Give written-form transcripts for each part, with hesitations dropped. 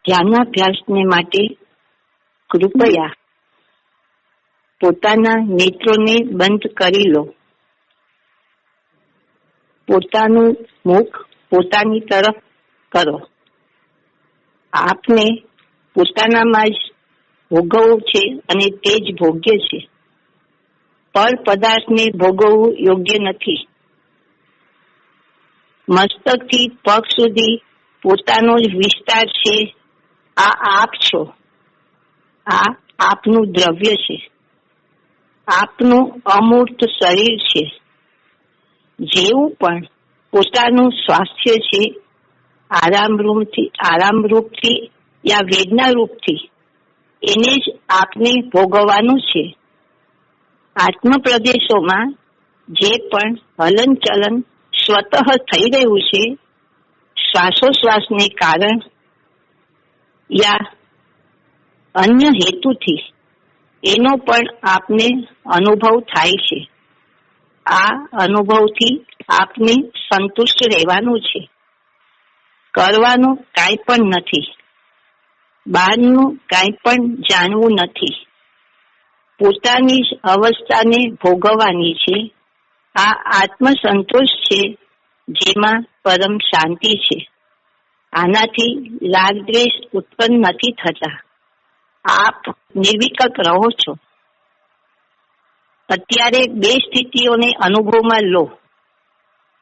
ધ્યાનાભ્યાસને માટે કૃપયા પોતાના નેત્રોને બંધ કરી લો. પોતાનું મુખ પોતાની તરફ કરો. આપને પોતાનામાં જ ભોગવવું છે અને તે જ ભોગ્ય છે. પર પદાર્થને ભોગવવું યોગ્ય નથી. મસ્તકથી પગ સુધી પોતાનો જ વિસ્તાર છે. આ આપ છો. આ આપનું દ્રવ્ય છે. આપનું અમૂર્ત શરીર છે. જેવું પણ પોતાનું સ્વાસ્થ્ય છે, આરામરૂપથી યા વેદના રૂપથી, એને જ આપને ભોગવવાનું છે. આત્મ પ્રદેશોમાં જે પણ હલનચલન સ્વતઃ થઈ રહ્યું છે, શ્વાસોશ્વાસને કારણ યા અન્ય હેતુથી, એનો પણ આપને અનુભવ થાય છે. આ અનુભવથી આપને સંતુષ્ટ રહેવાનું છે. કરવાનું કાંઈ પણ નથી. બહારનું કાંઈ પણ જાણવું નથી. પોતાની જ અવસ્થાને ભોગવવાની છે. આ આત્મસંતોષ છે, જેમાં પરમ શાંતિ છે. આનાથી રાગદ્વેષ ઉત્પન્ન નથી થતા. આપ નિર્વિકલ્પ રહો છો. અત્યારે બે સ્થિતિઓને અનુભવમાં લો.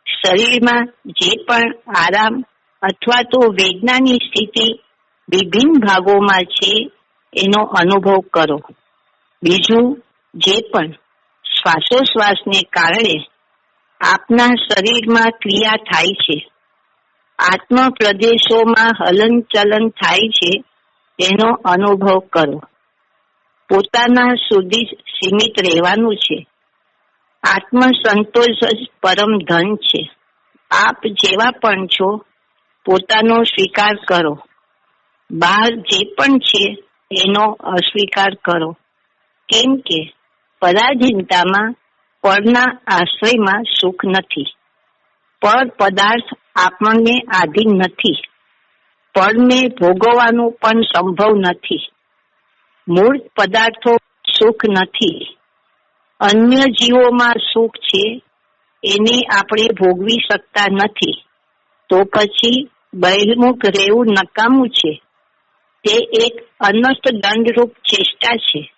શરીરમાં જે પણ આરામ અથવા તો વેદનાની સ્થિતિ વિભિન્ન ભાગોમાં છે, એનો અનુભવ કરો. બીજું, જે પણ શ્વાસોશ્વાસને કારણે આપના શરીરમાં ક્રિયા થાય છે, આત્મ પ્રદેશોમાં હલનચલન થાય છે, એનો અનુભવ કરો. પોતાના સુધી જ સીમિત રહેવાનું છે. આત્મસંતોષ જ પરમ ધન છે. આપ જેવા પણ છો, પોતાનો સ્વીકાર કરો. બહાર જે પણ છે એનો અસ્વીકાર કરો. કેમ કે પરાધીનતામાં પરના આશ્રયમાં સુખ નથી. પર પદાર્થ આપણને આધીન નથી. પરને ભોગવવાનું પણ સંભવ નથી. મૂળ પદાર્થો સુખ નથી. અન્ય જીવોમાં સુખ છે, એને આપણે ભોગવી શકતા નથી. તો પછી બહિર્મુખ રહેવું નકામું છે. તે એક અનસ્ત દંડરૂપ ચેષ્ટા છે.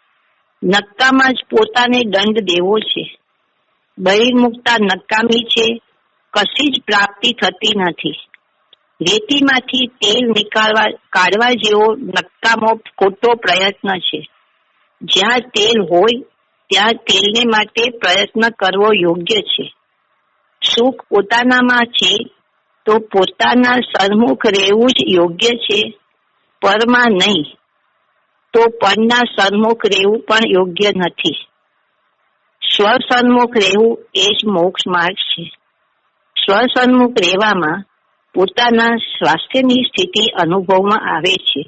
નકામાં જ પોતાને દંડ દેવો છે. બહિર્મુખતા નકામી છે. કશી જ પ્રાપ્તિ થતી નથી. રેતીમાંથી તેલ કાઢવા જેવો નકામો ખોટો પ્રયત્ન છે. જ્યાં તેલ હોય ત્યાં તેલને માટે પ્રયત્ન કરવો યોગ્ય છે. સુખ પોતાનામાં છે તો પોતાના સન્મુખ રહેવું જ યોગ્ય છે, પરમાં નહીં. તો પરના સન્મુખ રહેવું પણ યોગ્ય નથી. સ્વસન્મુખ રહેવું એ જ મોક્ષ માર્ગ છે. સ્વસન્મુખ રહેવામાં પોતાના સ્વાસ્થ્યની સ્થિતિ અનુભવમાં આવે છે.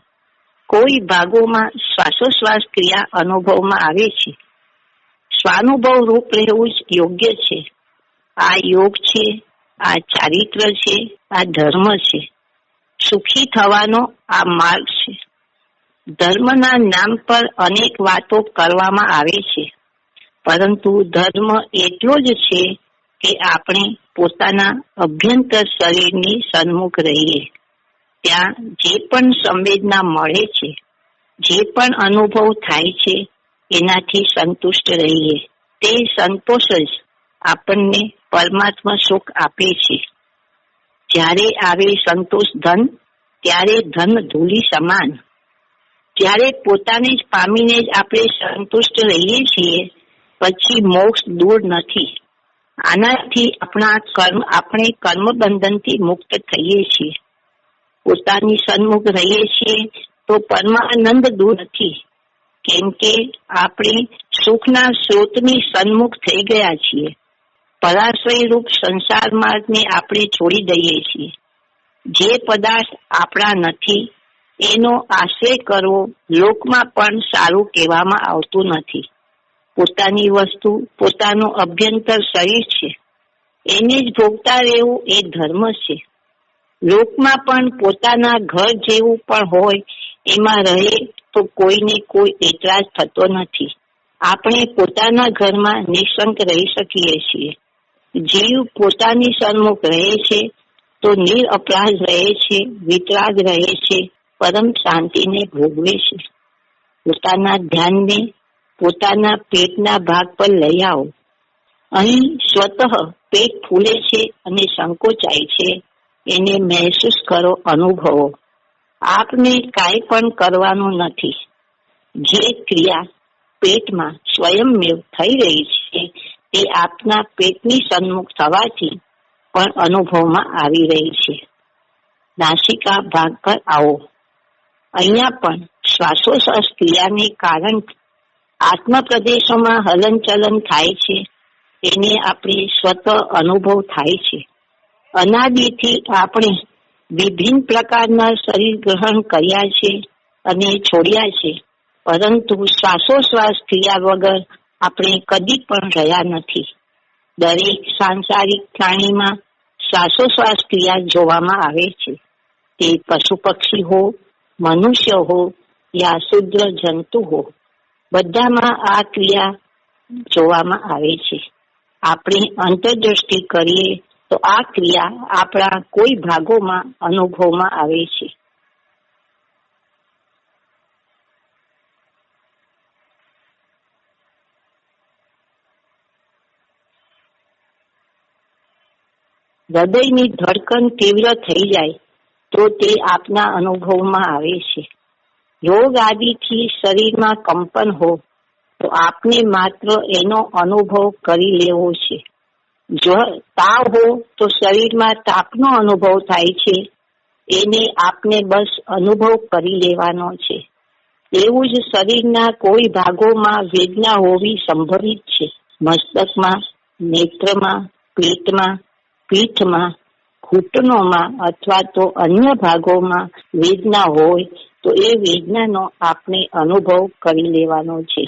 કોઈ ભાગોમાં શ્વાસોશ્વાસ ક્રિયા અનુભવમાં આવે છે. સ્વાનુભવ રૂપ રહેવું જ યોગ્ય છે. આ યોગ છે, આ ચારિત્ર છે, આ ધર્મ છે. સુખી થવાનો આ માર્ગ છે. ધર્મના નામ પર અનેક વાતો કરવામાં આવે છે, પરંતુ ધર્મ એટલો જ છે કે આપણે પોતાના અભ્યંતર શરીરની સન્મુખ રહીએ. ત્યાં જે પણ સંવેદના મળે છે, જે પણ અનુભવ થાય છે, એનાથી સંતુષ્ટ રહીએ. તે સંતોષ જ આપણને પરમાત્મા સુખ આપે છે. જ્યારે આવે સંતોષ ધન, ત્યારે ધન ધૂલી સમાન. ત્યારે પોતાને જ પામીને જ આપણે સંતુષ્ટ રહીએ છીએ, પછી મોક્ષ દૂર નથી. આનાથી આપણે કર્મબંધનથી મુક્ત થઈએ છીએ. પોતાની સન્મુખ રહીએ છીએ તો પરમાનંદ દૂર નથી. કેમ કે આપણે સુખના સ્ત્રોતની સન્મુખ થઈ ગયા છીએ. પરાશ્રય રૂપ સંસાર માર્ગને આપણે છોડી દઈએ છીએ. જે પદાર્થ આપણા નથી એનો આશ્રય કરવો લોકમાં પણ સારું કહેવામાં આવતું નથી. પોતાની વસ્તુ પોતાનું અભ્યંતર શરીર છે, એને જ ભોગતા રહેવું એ ધર્મ છે. લોકમાં પણ પોતાના ઘર જેવું પણ હોય એમાં રહે તો કોઈને કોઈ એતરાજ થતો નથી. આપણે પોતાના ઘરમાં નિશંક રહી શકીએ છીએ. જીવ પોતાની સન્મુખ રહે છે તો નિરઅપરાધ રહે છે, વિતરાગ રહે છે, પરમ શાંતિને ભોગવે છે. પોતાના ધ્યાનને પોતાના પેટના ભાગ પર લઈ આવો. અહીં સ્વતઃ પેટ ફૂલે છે અને સંકોચાય છે, એને મહેસૂસ કરો, અનુભવો. આપને કાંઈ પણ કરવાનું નથી. જે ક્રિયા પેટમાં સ્વયંમેવ થઈ રહી છે તે આપના પેટની સન્મુખ થવાથી પણ અનુભવમાં આવી રહી છે. નાસિકા ભાગ પર આવો. અહીંયા પણ શ્વાસોશ્વાસ ક્રિયાને કારણે આત્મ પ્રદેશોમાં હલનચલન થાય છે, એને આપણે સ્વતઃ અનુભવ થાય છે. અનાદિથી આપણે વિભિન્ન પ્રકારના શરીર ગ્રહણ કર્યા છે અને છોડ્યા છે, પરંતુ શ્વાસોશ્વાસ ક્રિયા વગર આપણે કદી પણ રહ્યા નથી. દરેક સાંસારિક પ્રાણીમાં શ્વાસોશ્વાસ ક્રિયા જોવામાં આવે છે. તે પશુ પક્ષી હો, મનુષ્ય હો યા શુદ્ર જંતુ હો, બધામાં આ ક્રિયા જોવામાં આવે છે. આપણે અંતર્દૃષ્ટિ કરીએ તો આ ક્રિયા આપણા કોઈ ભાગોમાં અનુભવમાં આવે છે. હૃદયની ધડકન તીવ્ર થઈ જાય તો તે આપના અનુભવમાં આવે છે. રોગ આદિથી શરીરમાં કંપન હો તો આપને માત્ર એનો અનુભવ કરી લેવો છે. જો તાવ હો તો શરીરમાં તાપનો અનુભવ થાય છે, એને આપને બસ અનુભવ કરી લેવાનો છે. એવું જ શરીરના કોઈ ભાગોમાં વેદના હોવી સંભવિત છે. મસ્તકમાં, નેત્રમાં, પેટમાં, પીઠમાં, ઘૂંટણોમાં અથવા તો અન્ય ભાગોમાં વેદના હોય તો એ વેદનાનો આપણે અનુભવ કરી લેવાનો છે.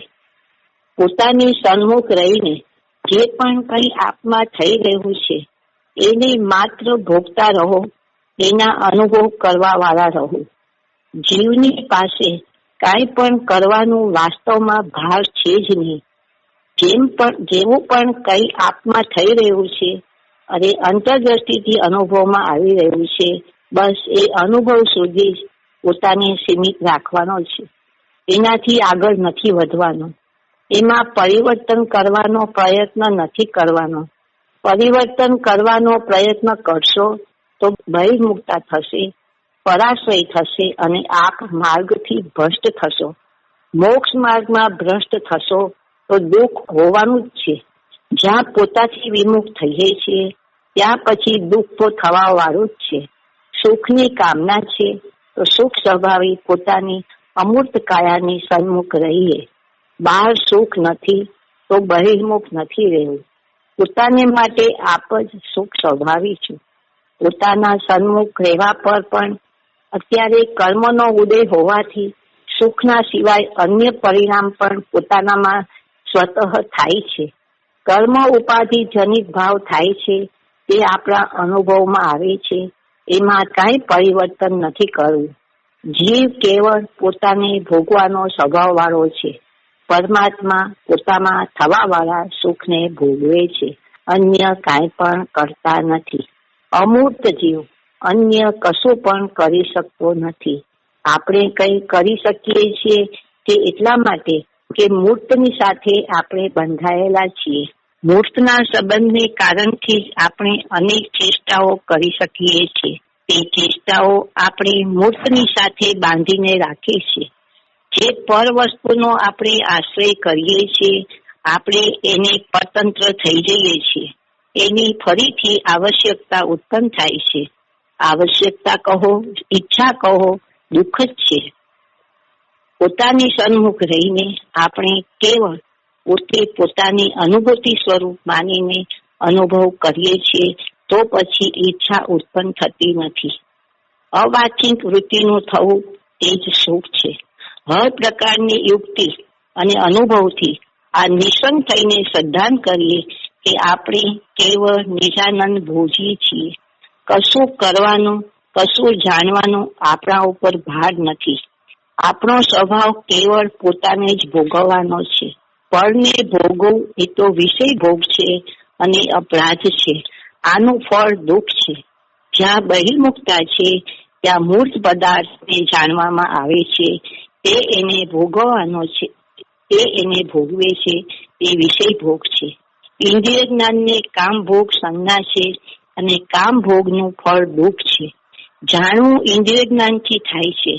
પોતાની સન્મુખ રહીને જે પણ કંઈ આપમાં થઈ રહ્યું છે એને માત્ર ભોગતા રહો, એના અનુભવ કરવા વાળા રહો. જીવની પાસે કાંઈ પણ કરવાનું વાસ્તવમાં ભાર છે જ નહીં. જેવું પણ કંઈ આપમાં થઈ રહ્યું છે અને અંતર્દ્રષ્ટિથી અનુભવમાં આવી રહ્યું છે, બસ એ અનુભવ સુધી જ પોતાને સીમિત રાખવાનો છે. એનાથી આગળ નથી વધવાનો. એમાં પરિવર્તન કરવાનો પ્રયત્ન નથી કરવાનો. પરિવર્તન કરવાનો પ્રયત્ન કરશો તો બહિર્મુખતા થશે, પરાશ્રય થશે અને આપ માર્ગથી ભ્રષ્ટ થશો. મોક્ષ માર્ગમાં ભ્રષ્ટ થશો તો દુઃખ હોવાનું જ છે. જ્યાં પોતાથી વિમુખ થઈએ છીએ ત્યાં પછી દુઃખ તો થવા વાળું જ છે. સુખની કામના છે તો સુખ સ્વભાવી પોતાની અમૂર્ત કાયાની સન્મુખ રહીએ. બહાર સુખ નથી તો બહિર્મુખ નથી રહેવું. પોતાને માટે આપ જ સુખ સ્વભાવી છો. પોતાના સન્મુખ રહેવા પર પણ અત્યારે કર્મનો ઉદય હોવાથી સુખના સિવાય અન્ય પરિણામ પણ પોતાનામાં સ્વતઃ થાય છે. કર્મ ઉપાધિ જનિત ભાવ થાય છે, તે આપણા અનુભવમાં આવે છે. એમાં કાંઈ પરિવર્તન નથી કરવું. જીવ કેવળ પોતાને ભોગવાનો સ્વભાવ વાળો છે. પરમાત્મા પોતામાં થવા વાળા સુખને ભોગવે છે, અન્ય કાંઈ પણ કરતા નથી. અમૂર્ત જીવ અન્ય કશું પણ કરી શકતો નથી. આપણે કંઈ કરી શકીએ છીએ તે એટલા માટે કે મૂર્તની સાથે આપણે બંધાયેલા છીએ. મૂર્તના સંબંધને કારણથી જ આપણે અનેક ચેષ્ટાઓ કરી શકીએ છીએ. તે ચેષ્ટાઓ આપણે મૂર્તની સાથે બાંધીને રાખે છે. જે પર વસ્તુનો આપણે આશ્રય કરીએ છીએ, આપણે એને પરતંત્ર થઈ જઈએ છીએ. એની ફરીથી આવશ્યકતા ઉત્પન્ન થાય છે. આવશ્યકતા કહો, ઈચ્છા કહો, દુઃખ જ છે. પોતાની સન્મુખ રહીને આપણે કેવળ પોતે પોતાની અનુભૂતિ સ્વરૂપ માનીને અનુભવ કરીએ છીએ તો પછી ઈચ્છા ઉત્પન્ન થતી નથી. અવાચિક વૃત્તિનું થવું એ જ સુખ છે. હર પ્રકારની યુક્તિ અને અનુભવથી આ નિસંગ થઈને સિદ્ધાંત કરીએ કે આપણે કેવળ નિજાનંદ ભોજી છીએ. કશું કરવાનું કશું જાણવાનો આપણા ઉપર ભાર નથી. આપણો સ્વભાવ કેવળ પોતાને જ ભોગવવાનો છે. ફળને ભોગવવું એ તો વિષય ભોગ છે અને અપરાધ છે. આનું ફળ દુઃખ છે. જ્યાં બહિર્મુખતા છે ત્યાં મૂર્ત પદાર્થને જાણવામાં આવે છે, તે એને ભોગવવાનો છે, તે એને ભોગવે છે, તે વિષય ભોગ છે. ઇન્દ્રિય જ્ઞાનને કામ ભોગ સંજ્ઞા છે અને કામ ભોગનું ફળ દુઃખ છે. જાણવું ઇન્દ્રિય જ્ઞાનથી થાય છે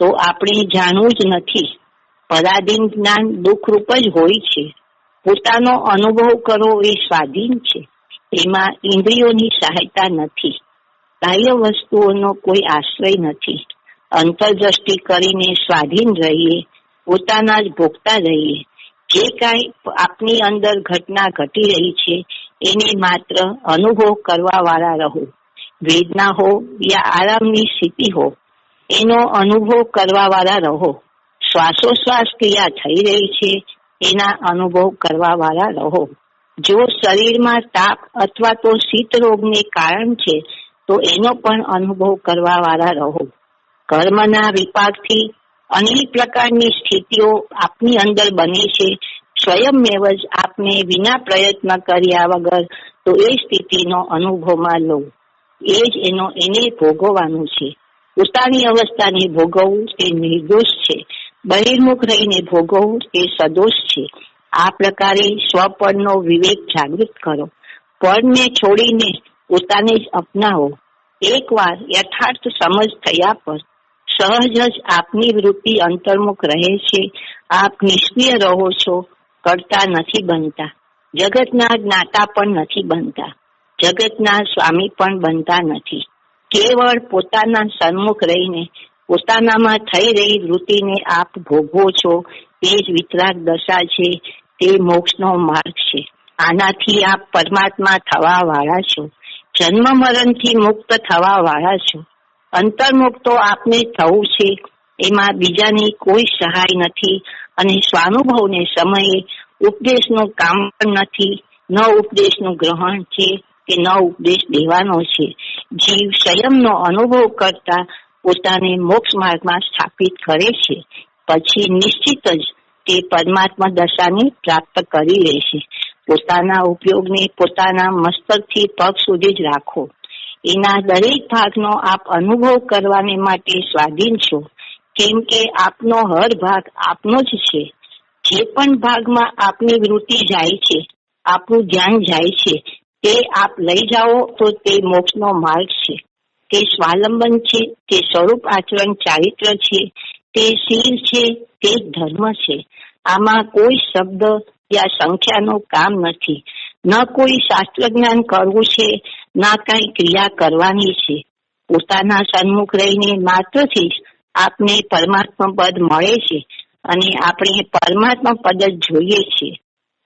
તો આપણે જાણવું જ નથી. પરાધીન જ્ઞાન દુઃખરૂપ જ હોય છે. પોતાનો અનુભવ કરવો એ સ્વાધીન છે. એમાં ઇન્દ્રિયોની સહાયતા નથી. બાહ્ય વસ્તુઓનો કોઈ આશ્રય નથી. અંતરદ્રષ્ટિ કરીને સ્વાધીન રહીએ, પોતાના જ ભોગતા રહીએ. જે કાંઈ આપની અંદર ઘટના ઘટી રહી છે એને માત્ર અનુભવ કરવા વાળા રહો. વેદના હો યા આરામની સ્થિતિ હો, એનો અનુભવ કરવા વાળા રહો. શ્વાસોશ્વાસ ક્રિયા થઈ રહી છે એના અનુભવ કરવા વાળા રહો. જો શરીરમાં તાપ અથવા તો શીત રોગને કારણ છે તો એનો પણ અનુભવ કરવા વાળા રહો. કર્મના વિપાકથી અનેક પ્રકારની સ્થિતિઓ આપની અંદર બને છે. સ્વયંમેવ જ આપને વિના પ્રયત્ન કર્યા વગર તો એ સ્થિતિનો અનુભવમાં લો. એ જ એને ભોગવવાનું છે. પોતાની અવસ્થાને ભોગવવું તે નિર્દોષ છે. બહિર્મુખ રહીને ભોગવવું તે સદોષ છે. આ પ્રકારે સ્વપળનો વિવેક જાગૃત કરો. પળને છોડીને પોતાને જ અપનાવો. એકવાર યથાર્થ સમજ થયા પર સહજ જ આપની વૃત્તિ અંતર્મુખ રહે છે. આપ નિષ્ક્રિય રહો છો, કરતા નથી બનતા. જગતના જ્ઞાતા પણ નથી બનતા. જગતના સ્વામી પણ બનતા નથી. કેવળ પોતાના સન્મુખ રહીને પોતાનામાં થઈ રહી વૃત્તિને આપ ભોગવો છો. તે જ વિતરાગ દશા છે. તે મોક્ષનો માર્ગ છે. આનાથી આપ પરમાત્મા થવા વાળા છો. જન્મ મરણથી મુક્ત થવા વાળા છો. અંતર્મુક્ત તો આપને થવું છે. એમાં બીજાની કોઈ સહાય નથી અને સ્વાનુભવને સમયે ઉપદેશનું કામ પણ નથી. ન ઉપદેશનું ગ્રહણ છે કે ન ઉપદેશ દેવાનો છે. જીવ સંયમનો અનુભવ કરતા પોતાને મોક્ષ માર્ગમાં સ્થાપિત કરે છે. પછી નિશ્ચિત જ તે પરમાત્મા દશાને પ્રાપ્ત કરી લેશે. પોતાના ઉપયોગને પોતાના મસ્તકથી પગ સુધી જ રાખો. એના દરેક ભાગનો આપ અનુભવ કરવાને માટે સ્વાધીન છો, કેમ કે આપનો હર ભાગ આપનો જ છે. જે પણ ભાગમાં આપની વૃત્તિ જાય છે, આપનું ધ્યાન જાય છે, તે આપ લઈ જાઓ તો તે મોક્ષનો માર્ગ છે. તે સ્વાવલંબન છે, તે સ્વરૂપ આચરણ ચારિત્ર છે, તે શીલ છે, તે ધર્મ છે. આમાં કોઈ શબ્દ યા સંખ્યાનું કામ નથી. ન કોઈ શાસ્ત્ર જ્ઞાન કરવું છે, ના કઈ ક્રિયા કરવાની છે. પોતાના સન્મુખ રહીને માત્રથી જ આપને પરમાત્મા પદ મળે છે અને આપણે પરમાત્મા પદ જ જોઈએ છીએ.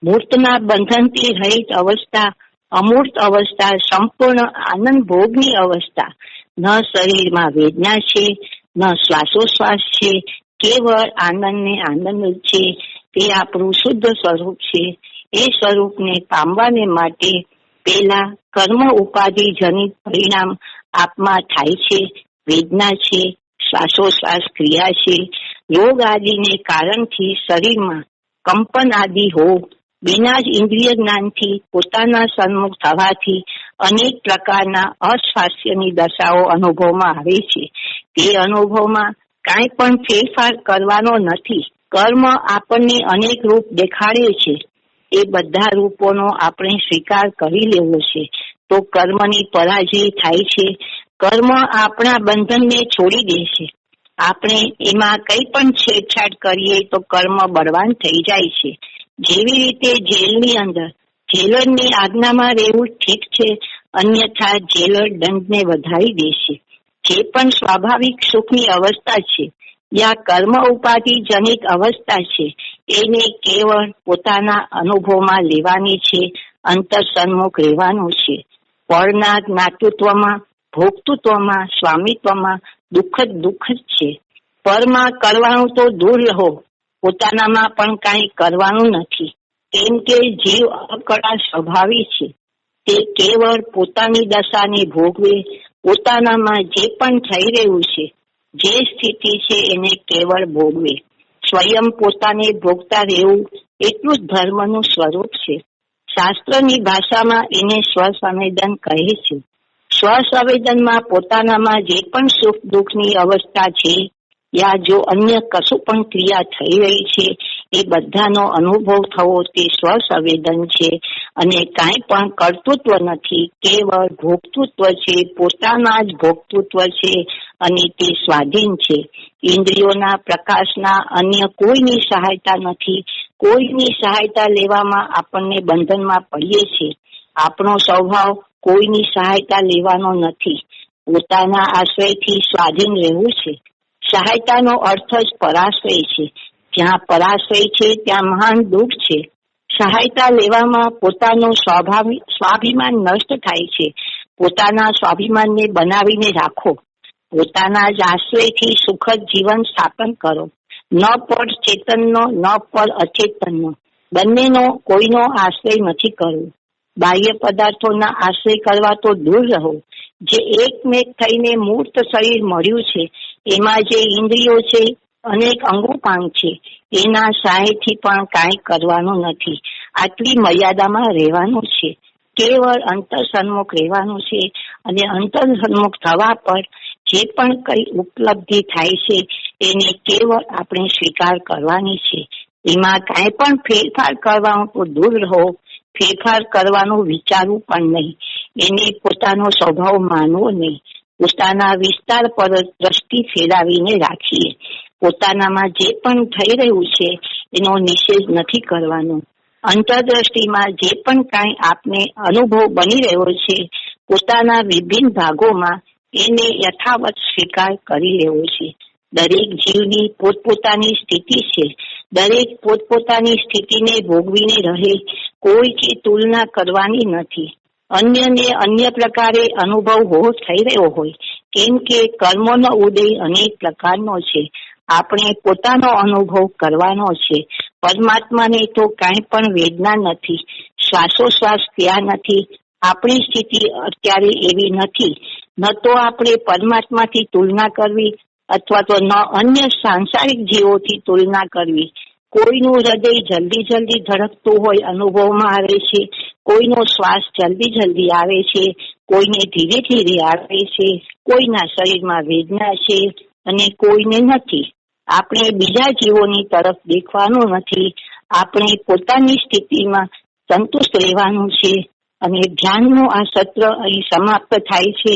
મૂર્તના બંધનથી રહિત અવસ્થા, અમૂર્ત અવસ્થા, સંપૂર્ણ આનંદ ભોગની અવસ્થા. ન શરીરમાં વેદના છે, ન શ્વાસોશ્વાસ છે. કેવળ આનંદ ને આનંદ છે. તે આપણું શુદ્ધ સ્વરૂપ છે. એ સ્વરૂપને પામવાને માટે પેલા કર્મ ઉપાધિ જનિત પરિણામ આપમાં થાય છે. વેદના છે, શ્વાસોશ્વાસ ક્રિયા છે. રોગ આદિને કારણથી શરીરમાં કંપન આદિ હો, વિના જ ઇન્દ્રિય જ્ઞાનથી પોતાના સન્મુખ થવાથી અનેક પ્રકારના અસ્વાસ્થ્યની દશાઓ અનુભવમાં આવે છે. તે અનુભવમાં કાંઈ પણ ફેરફાર કરવાનો નથી. કર્મ આપણને અનેક રૂપ દેખાડે છે. એ બધા રૂપોનો આપણે સ્વીકાર કરી લેવો છે તો કર્મની પરાજય થાય છે. કર્મ આપણા બંધનને છોડી દે છે. આપણે એમાં કઈ પણ છેડછાડ કરીએ તો કર્મ બળવાન થઈ જાય છે. જેવી રીતે જેલની અંદર જેલરની આજ્ઞામાં રહેવું ઠીક છે, અન્યથા જેલર દંડને વધારી દેશે. જે પણ સ્વાભાવિક સુખની અવસ્થા છે યા કર્મ ઉપાધિ જનિત અવસ્થા છે, એને કેવળ પોતાના અનુભવમાં લેવાની છે. અંતર સન્મુખ રહેવાનું છે. પળના જ્ઞાતૃત્વમાં, ભોગતૃત્વમાં, સ્વામિત્વમાં દુઃખ જ છે. પરમાં કરવાનું તો દૂર રહો, પોતાનામાં પણ કાંઈ કરવાનું નથી. કેમ કે જીવ અકળા સ્વભાવી છે. તે કેવળ પોતાની દશાને ભોગવે, પોતાનામાં જે પણ થઈ રહ્યું છે, જે સ્થિતિ છે એને કેવળ ભોગવે. સ્વયં પોતાને ભોગતા રહેવું એટલું જ ધર્મનું સ્વરૂપ છે. શાસ્ત્રની ભાષામાં એને સ્વસંવેદન કહે છે. સ્વસંવેદનમાં પોતાનામાં જે પણ સુખ દુઃખની અવસ્થા છે યા જો અન્ય કશું પણ ક્રિયા થઈ રહી છે એ બધાનો અનુભવ થવો તે સ્વસંવેદન છે. અને કાંઈ પણ કર્તૃત્વ નથી, કેવળ ભોગતૃત્વ છે, પોતાના જ ભોગતૃત્વ છે અને તે સ્વાધીન છે. ઇન્દ્રિયોના પ્રકાશના અન્ય કોઈની સહાયતા નથી. કોઈની સહાયતા લેવામાં આપણને બંધનમાં પડીએ છીએ. આપણો સ્વભાવ કોઈની સહાયતા લેવાનો નથી. પોતાના આશ્રયથી સ્વાધીન રહેવું છે. સહાયતાનો અર્થ જ પરાશ્રય છે. જ્યાં પરાશ્રય છે ત્યાં મહાન દુઃખ છે. સહાયતા લેવામાં પોતાનું સ્વાભિમાન નષ્ટ થાય છે. પોતાના સ્વાભિમાનને બનાવીને રાખો. પોતાના જ આશ્રયથી સુખદ જીવન સ્થાપન કરો. ન પર ચેતનનો, ન પર અચેતનનો, બંનેનો કોઈનો આશ્રય નથી કરવો. બાહ્ય પદાર્થોના આશ્રય કરવા તો દૂર રહો. જે એકમેક થઈને મૂર્ત શરીર મળ્યું છે એમાં જે ઇન્દ્રિયો છે, અનેક અંગોપાંગ છે, એના સહાયથી પણ કાંઈ કરવાનું નથી. આટલી મર્યાદામાં રહેવાનું છે. કેવળ અંતર સન્મુખ રહેવાનું છે. અને અંતર સન્મુખ થવા પર જે પણ કઈ ઉપલબ્ધિ થાય છે એને કેવળ આપણે સ્વીકાર કરવાની છે. એમાં કાંઈ પણ ફેરફાર કરવાનું તો દૂર રહો. ફેરફાર કરવાનું વિચારવું પણ નહીં. એને પોતાનો સ્વભાવ માનવો નહીં. પોતાના વિસ્તાર પર દ્રષ્ટિ ફેરવીને રાખીએ. પોતાનામાં જે પણ થઈ રહ્યું છે એનો નિષેધ નથી કરવાનો. અંતરદ્રષ્ટિમાં જે પણ કાંઈ આપને અનુભવ બની રહ્યો છે પોતાના વિભિન્ન ભાગોમાં એને યથાવત સ્વીકાર કરી લેવો છે. દરેક જીવની પોતપોતાની સ્થિતિ છે. દરેક પોતપોતાની સ્થિતિને ભોગવીને રહે. કોઈથી તુલના કરવાની નથી. અન્યને અન્ય પ્રકારે અનુભવ થઈ રહ્યો હોય, કેમ કે કર્મોનો ઉદય અનેક પ્રકારનો છે. આપણે પોતાનો અનુભવ કરવાનો છે. પરમાત્માને તો કાંઈ પણ વેદના નથી. શ્વાસોશ્વાસ ત્યાં નથી. આપણી સ્થિતિ અત્યારે એવી નથી. ન તો આપણે પરમાત્માથી તુલના કરવી અથવા તો ન અન્ય સાંસારિક જીવોથી તુલના કરવી. કોઈનું હૃદય જલ્દી ધડકતું હોય અનુભવમાં આવે છે. કોઈનો શ્વાસ જલ્દી આવે છે. કોઈને ધીરે આવે છે. કોઈના શરીરમાં વેદના છે અને કોઈને નથી. આપણે બીજા જીવોની તરફ દેખવાનું નથી. આપણે પોતાની સ્થિતિમાં સંતુષ્ટ રહેવાનું છે. અને ધ્યાનનું આ સત્ર અહીં સમાપ્ત થાય છે.